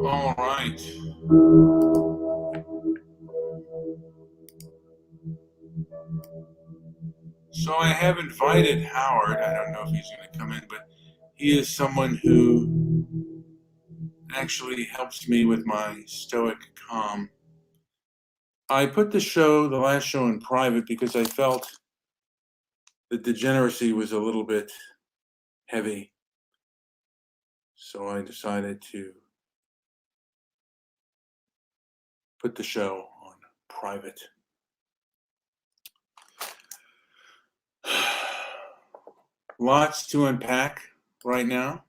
All right. So I have invited Howard. I don't know if he's going to come in, but he is someone who actually helps me with my Stoic calm. I put the last show in private because I felt the degeneracy was a little bit heavy. So I decided to put the show on private. Lots to unpack right now,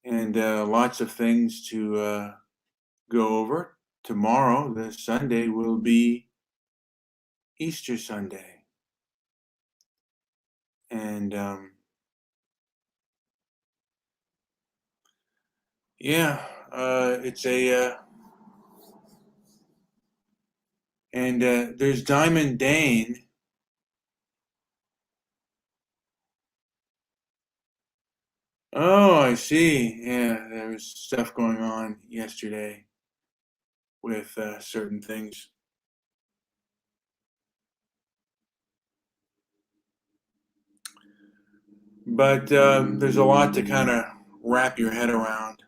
and lots of things to go over. Tomorrow, this Sunday, will be Easter Sunday. And yeah, it's and there's Diamond Dane. Oh, I see. Yeah, there was stuff going on yesterday with certain things. But there's a lot to kind of wrap your head around.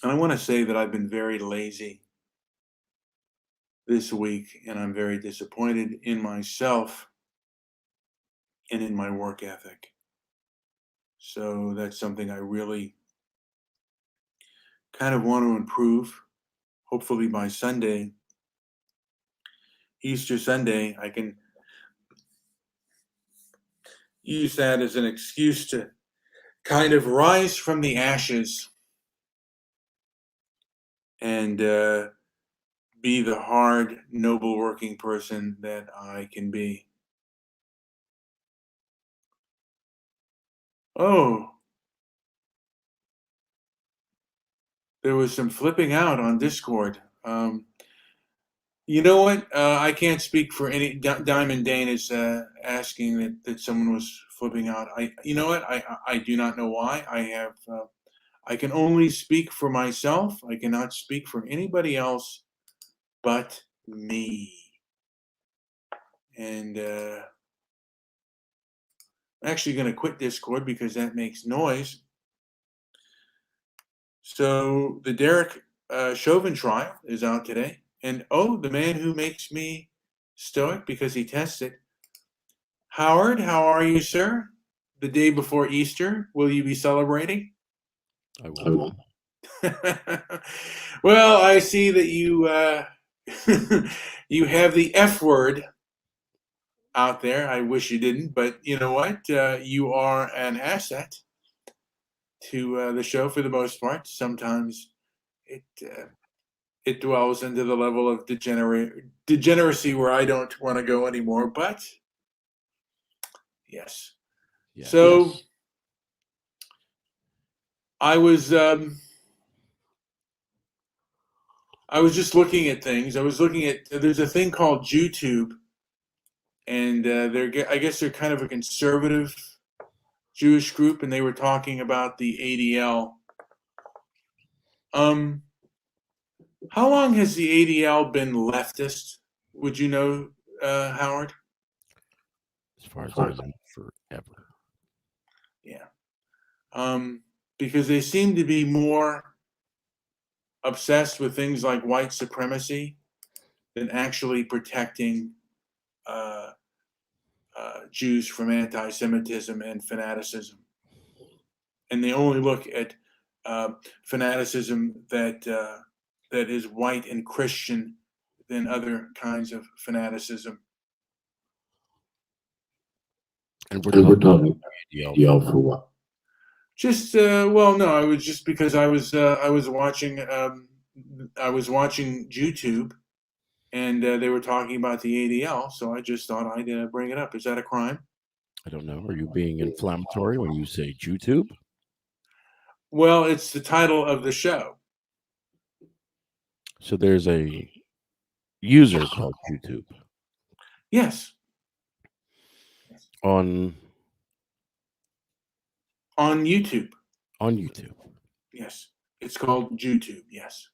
And I want to say that I've been very lazy this week, and I'm very disappointed in myself and in my work ethic. So that's something I really kind of want to improve. Hopefully by Sunday, Easter Sunday, I can use that as an excuse to kind of rise from the ashes and be the hard, noble working person that I can be. Oh, there was some flipping out on Discord. You know what? I can't speak for any. Diamond Dane is asking that someone was flipping out. You know what? I do not know why. I can only speak for myself. I cannot speak for anybody else but me. And I'm actually going to quit Discord because that makes noise. So the Derek Chauvin trial is out today. And oh, the man who makes me stoic because he tested. Howard, how are you, sir? The day before Easter, will you be celebrating? I will. Well, I see that you you have the F word out there. I wish you didn't, but you know what? You are an asset to the show for the most part. Sometimes it it dwells into the level of degeneracy where I don't want to go anymore. But yes, Yes. so I was just looking at things. I was looking at there's a thing called YouTube, and I guess they're kind of a conservative Jewish group, and they were talking about the ADL. How long has the ADL been leftist? Would you know, Howard? As far as I know, forever. Yeah. Because they seem to be more obsessed with things like white supremacy than actually protecting Jews from anti-Semitism and fanaticism. And they only look at fanaticism that that is white and Christian than other kinds of fanaticism. And we're And we're talking talking ADL ADL for for what? Just well, no, I was just because I was watching YouTube, and they were talking about the ADL, so I just thought I'd bring it up. Is that a crime? I don't know. Are you being inflammatory when you say YouTube? Well, it's the title of the show. So there's a user called YouTube Yes, on on YouTube. on YouTube. Yes, it's called YouTube. Yes,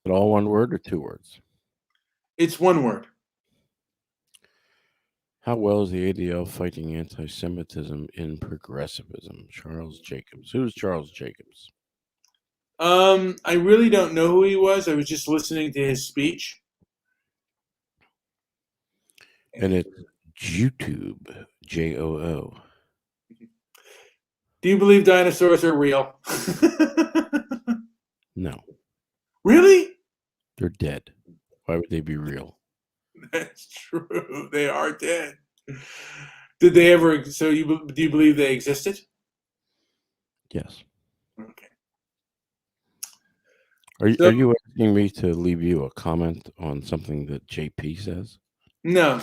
But all one word or two words? it's one word. How well is the ADL fighting anti-Semitism in progressivism? Charles Jacobs. Who's Charles Jacobs? I really don't know who he was. I was just listening to his speech. And it's YouTube. JOO. Do you believe dinosaurs are real? No, Really? they're dead. Why would they be real? That's true. They are dead. Did they ever? So do you believe they existed? Yes. Okay. Are So you asking me to leave you a comment on something that JP says? no.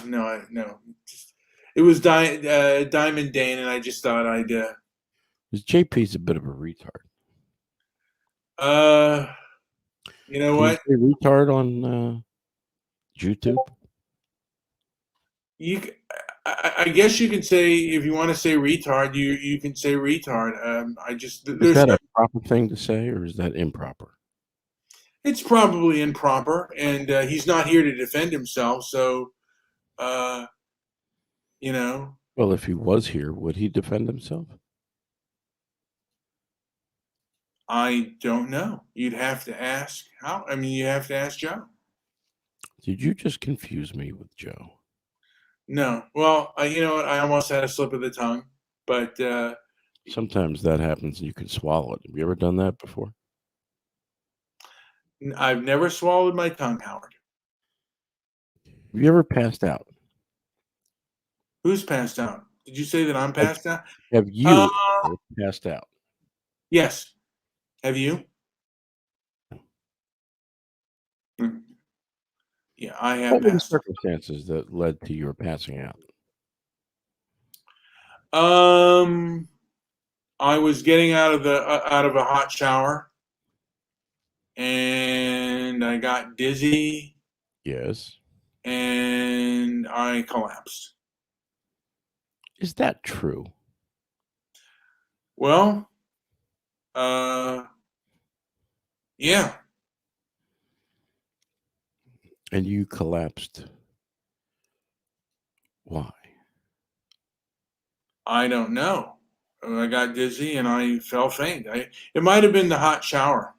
It was Diamond Dane, and I just thought I'd. Because JP's a bit of a retard. Uh, you know Can you what? say retard on YouTube? You, I guess you can say if you want to say retard, you can say retard. I just Is there's that a proper thing to say, or is that improper? it's probably improper, and he's not here to defend himself. So, uh, you know, Well, if he was here, would he defend himself? I don't know. You'd have to ask how. I mean, you have to ask Joe. Did you just confuse me with Joe? No. Well, you know what? I almost had a slip of the tongue, but Sometimes that happens and you can swallow it. Have you ever done that before? I've never swallowed my tongue, Howard. Have you ever passed out? Who's passed out? Did you say that I'm Have, passed out? have Uh, you ever passed out? yes. Have you? Mm. Yeah, I have What were the passed circumstances that led to your passing out? out. I was getting out of a hot shower, and I got dizzy, Yes. and I collapsed. Is that true? Well, uh, yeah, And you collapsed. Why? I don't know. I got dizzy and I fell faint. It might have been the hot shower.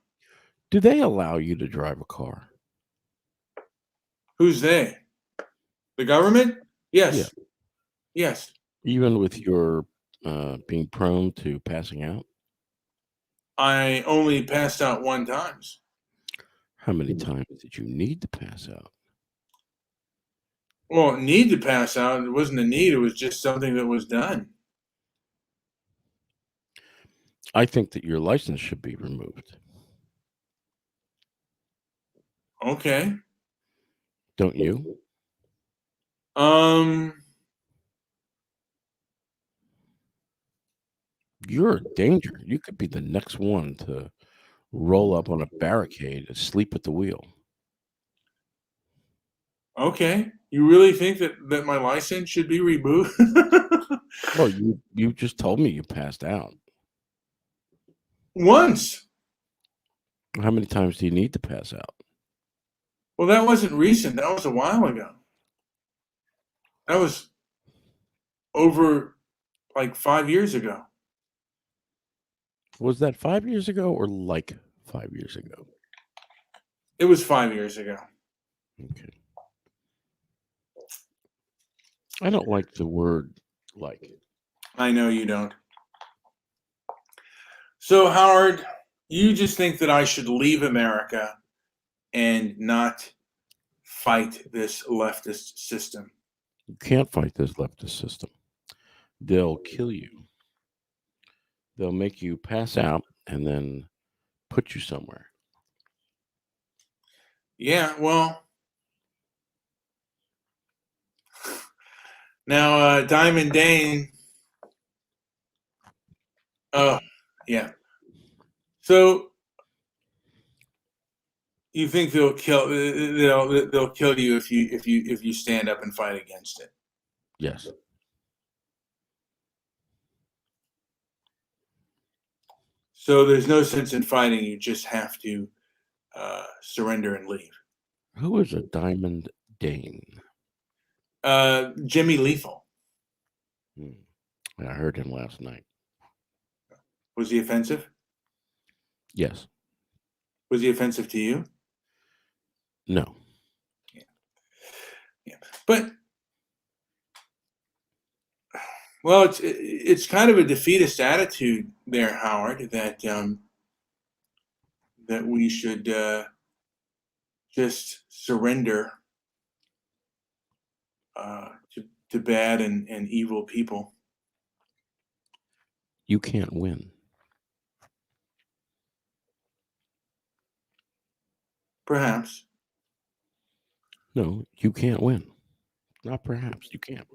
Do they allow you to drive a car? Who's they? The government? Yeah. Yes. Yes. Even with your being prone to passing out? I only passed out one times. How many times did you need to pass out? Well, need to pass out. It wasn't a need. It was just something that was done. I think that your license should be removed. Okay. Don't you? Um, You're a danger. You could be the next one to roll up on a barricade and sleep at the wheel. okay. You really think that my license should be removed? Well, you just told me you passed out. Once. How many times do you need to pass out? Well, that wasn't recent. That was a while ago. That was over like 5 years ago. Was that 5 years ago or like 5 years ago? It was 5 years ago. Okay. I don't like the word like. I know you don't. So, Howard, You just think that I should leave America and not fight this leftist system. You can't fight this leftist system. They'll kill you. They'll make you pass out and then put you somewhere. Yeah, well, now Diamond Dane. Oh, yeah. So you think they'll kill you if you stand up and fight against it? Yes. So there's no sense in fighting. You just have to surrender and leave. Who is a Diamond Dane? Jimmy Lethal. Hmm. I heard him last night. Was he offensive? Yes. Was he offensive to you? No. Yeah. Yeah. But well, it's kind of a defeatist attitude there, Howard. That we should just surrender to bad and evil people. You can't win. Perhaps. No, you can't win. Not perhaps. You can't.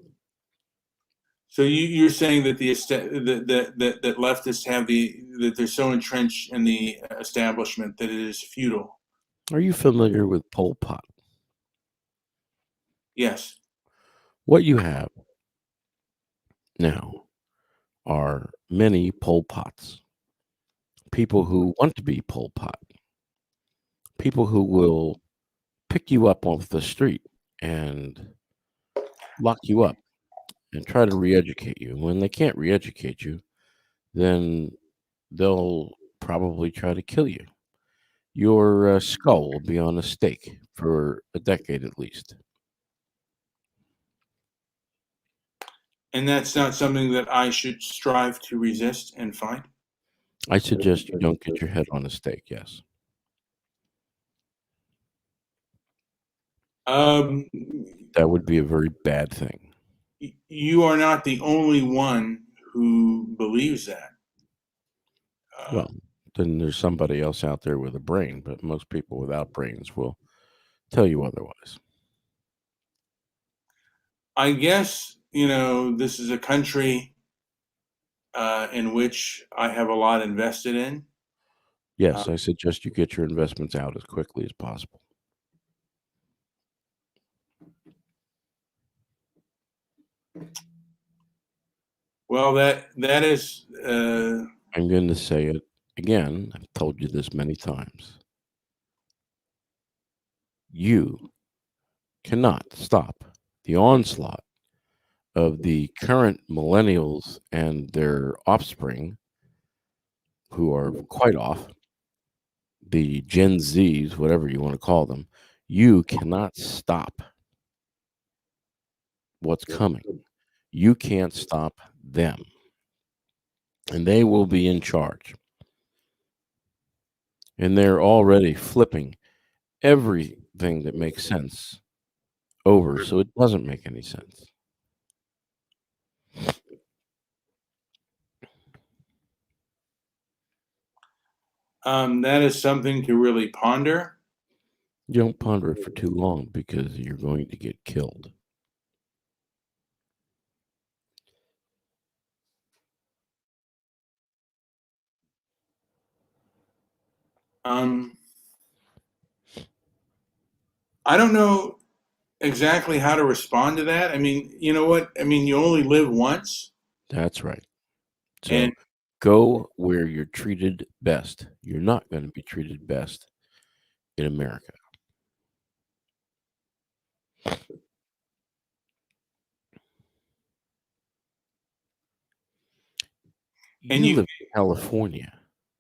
So you're saying that that leftists have that they're so entrenched in the establishment that it is futile. Are you familiar with Pol Pot? Yes. What you have now are many Pol Pots. People who want to be Pol Pot. People who will pick you up off the street and lock you up and try to re-educate you. When they can't re-educate you, then they'll probably try to kill you. Your skull will be on a stake for a decade at least. And that's not something that I should strive to resist and fight. I suggest you don't get your head on a stake, yes. Um, That would be a very bad thing. you are not the only one who believes that. Well, then there's somebody else out there with a brain, but most people without brains will tell you otherwise. I guess this is a country in which I have a lot invested in. Yes, I suggest you get your investments out as quickly as possible. Well, that is. I'm going to say it again. I've told you this many times. You cannot stop the onslaught of the current millennials and their offspring, who are quite off, the Gen Zs, whatever you want to call them. You cannot stop what's coming. You can't stop them. And they will be in charge. And they're already flipping everything that makes sense over so it doesn't make any sense. That is something to really ponder. You don't ponder it for too long because you're going to get killed. I don't know exactly how to respond to that. I mean, you know what? I mean, you only live once. That's right. So And go where you're treated best. You're not going to be treated best in America. and You live in California.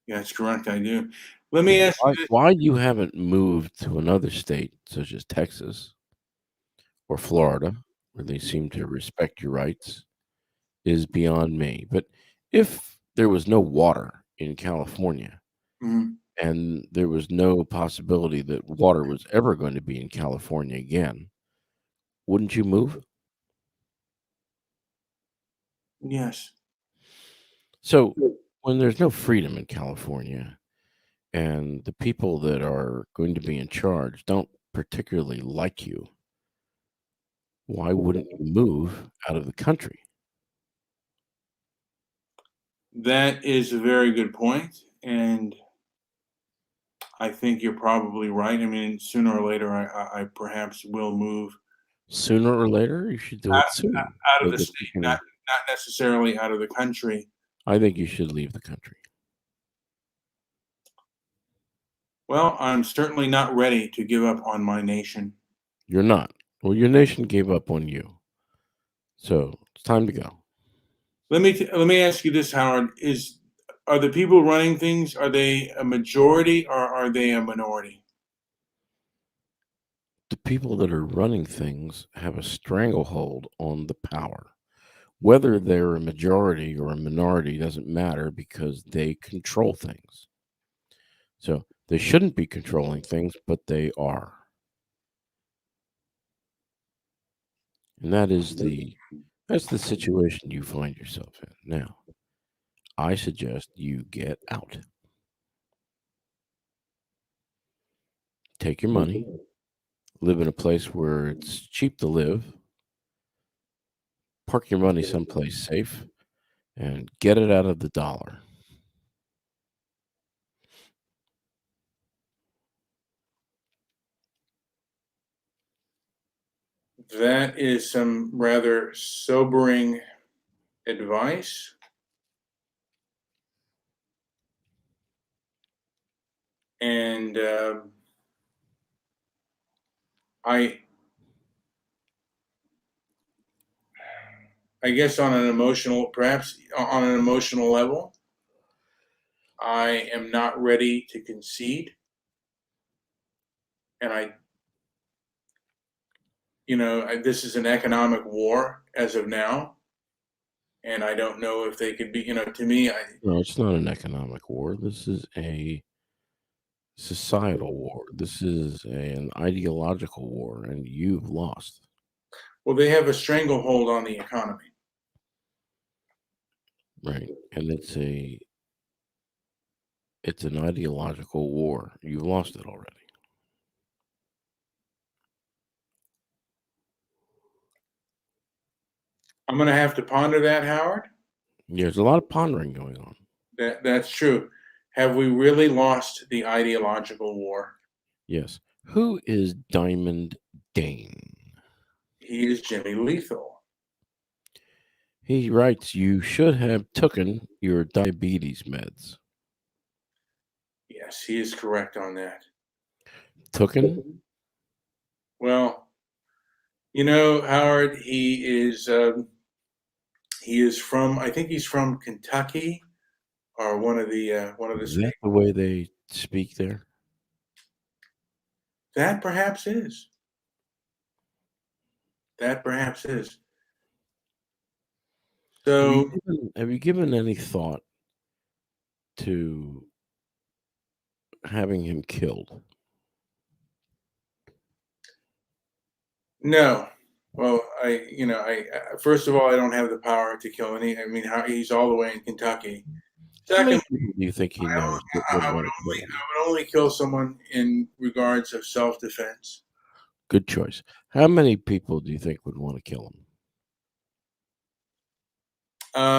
yeah, that's correct. I do. Let me ask you this. Why you haven't moved to another state such as Texas or Florida, where they seem to respect your rights, is beyond me. But if there was no water in California, Mhm. and there was no possibility that water was ever going to be in California again, wouldn't you move? Yes. So when there's no freedom in California and the people that are going to be in charge don't particularly like you, why wouldn't you move out of the country? That is a very good point, and I think you're probably right. I mean, sooner or later, I perhaps will move Sooner or later, you should do out it soon out so of the that you state, can. not necessarily out of the country. I think you should leave the country. Well, I'm certainly not ready to give up on my nation. You're not. Well, your nation gave up on you. So it's time to go. Let me ask you this, Howard: Are the people running things, are they a majority or are they a minority? The people that are running things have a stranglehold on the power. Whether they're a majority or a minority doesn't matter because they control things. So they shouldn't be controlling things, but they are. And that's the situation you find yourself in. Now, I suggest you get out. Take your money, live in a place where it's cheap to live, park your money someplace safe, and get it out of the dollar. That is some rather sobering advice, and I I guess on an emotional, perhaps on an emotional level, I am not ready to concede, and this is an economic war as of now, and I don't know if they could be, to me, No, it's not an economic war. This is a societal war. This is an ideological war, and you've lost. well, they have a stranglehold on the economy. Right. And it's an ideological war. You've lost it already. I'm going to have to ponder that, Howard. There's a lot of pondering going on. That's true. Have we really lost the ideological war? Yes. Who is Diamond Dane? He is Jimmy Lethal. He writes, you should have taken your diabetes meds. Yes, he is correct on that. Taken? Well, Howard, he is from, I think he's from Kentucky or one of the Is that states. the way they speak there? That perhaps is. That perhaps is. So Have you given any thought to having him killed? no. Well, first of all, I don't have the power to kill any. I mean, he's all the way in Kentucky. How many Secondly, people do you think he knows that would want to kill him? I would only kill someone in regards of self-defense. Good choice. How many people do you think would want to kill him?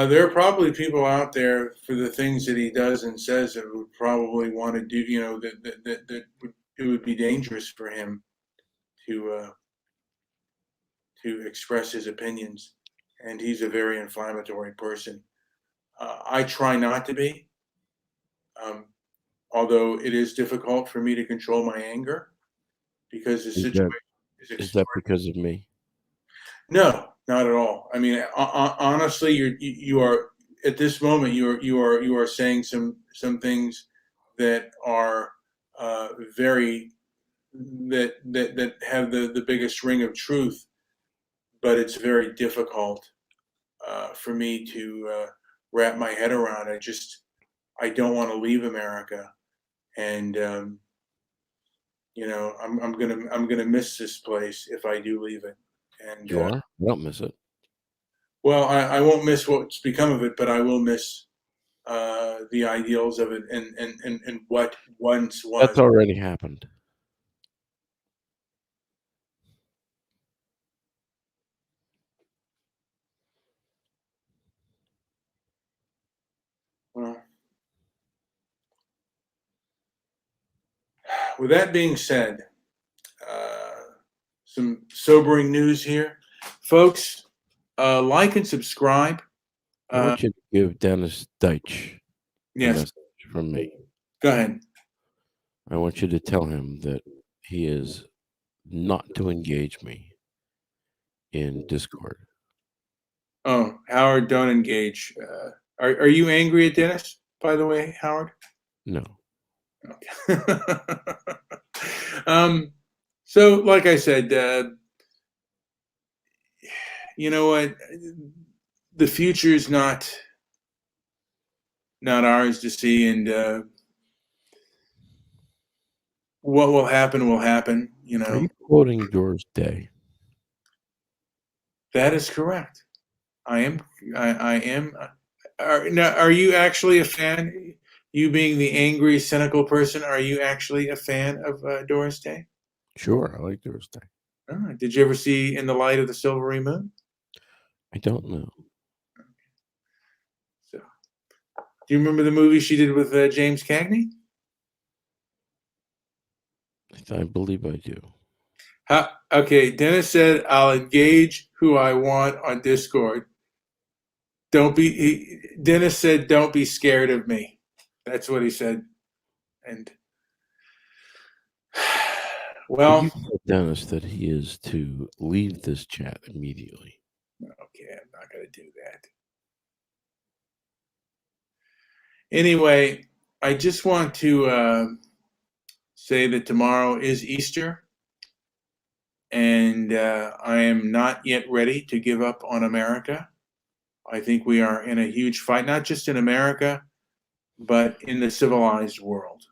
There are probably people out there for the things that he does and says that would probably want to do, it would be dangerous for him to express his opinions, and he's a very inflammatory person. I try not to be, um, although it is difficult for me to control my anger because the Is that situation is is that extraordinary. because of me? No, not at all. I mean, honestly, you are at this moment you are saying some things that are very that have the biggest ring of truth, but it's very difficult for me to wrap my head around. I don't want to leave America. and I'm gonna miss this place if I do leave it. And You are? I don't miss it. well, I won't miss what's become of it, but I will miss the ideals of it and what once was. That's already happened. Well, with that being said, uh, some sobering news here, folks. Like and subscribe. I want you to give Dennis Deitch a Yes, message from me. go ahead. I want you to tell him that he is not to engage me in Discord. Oh, Howard, don't engage. Are you angry at Dennis, by the way, Howard? No. Okay. So, like I said, you know what? The future is not ours to see, and what will happen will happen. Are you quoting Doris Day? That is correct. I am. I am. Are you actually a fan? You being the angry, cynical person, are you actually a fan of Doris Day? Sure, I like Doris Day. Did you ever see In the Light of the Silvery Moon? I don't know. So, do you remember the movie she did with James Cagney? I believe I do. Okay, Dennis said, "I'll engage who I want on Discord." Dennis said, "Don't be scared of me." That's what he said. And Could you well, tell Dennis that he is to leave this chat immediately? okay, I'm not going to do that. Anyway, I just want to say that tomorrow is Easter, and I am not yet ready to give up on America. I think we are in a huge fight, not just in America, but in the civilized world.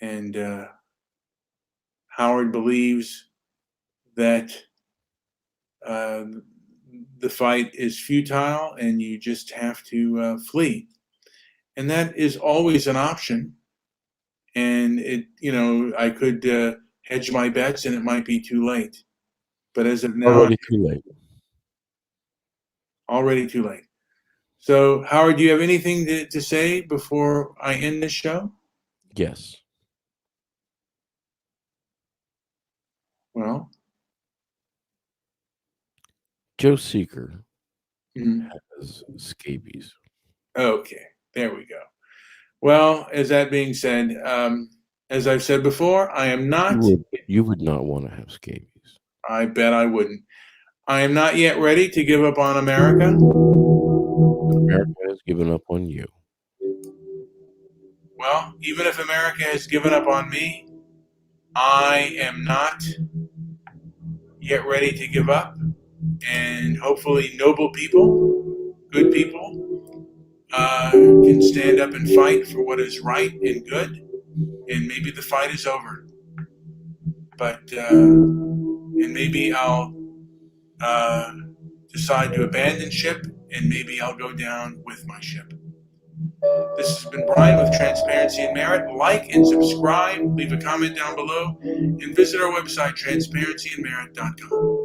And Howard believes that uh, the fight is futile and you just have to flee. And that is always an option. And I could hedge my bets and it might be too late. But as of now, Already too late. already too late. So, Howard, do you have anything to say before I end this show? Yes. Well, Joe Seeker mm, has scabies. okay, there we go. Well, as that being said, as I've said before, I am not. You would not want to have scabies. I bet I wouldn't. I am not yet ready to give up on America. America has given up on you. Well, even if America has given up on me, I am not yet ready to give up. And hopefully, noble people, good people, can stand up and fight for what is right and good. And maybe the fight is over. But, and maybe I'll decide to abandon ship, and maybe I'll go down with my ship. This has been Brian with Transparency and Merit. Like and subscribe, leave a comment down below, and visit our website, transparencyandmerit.com.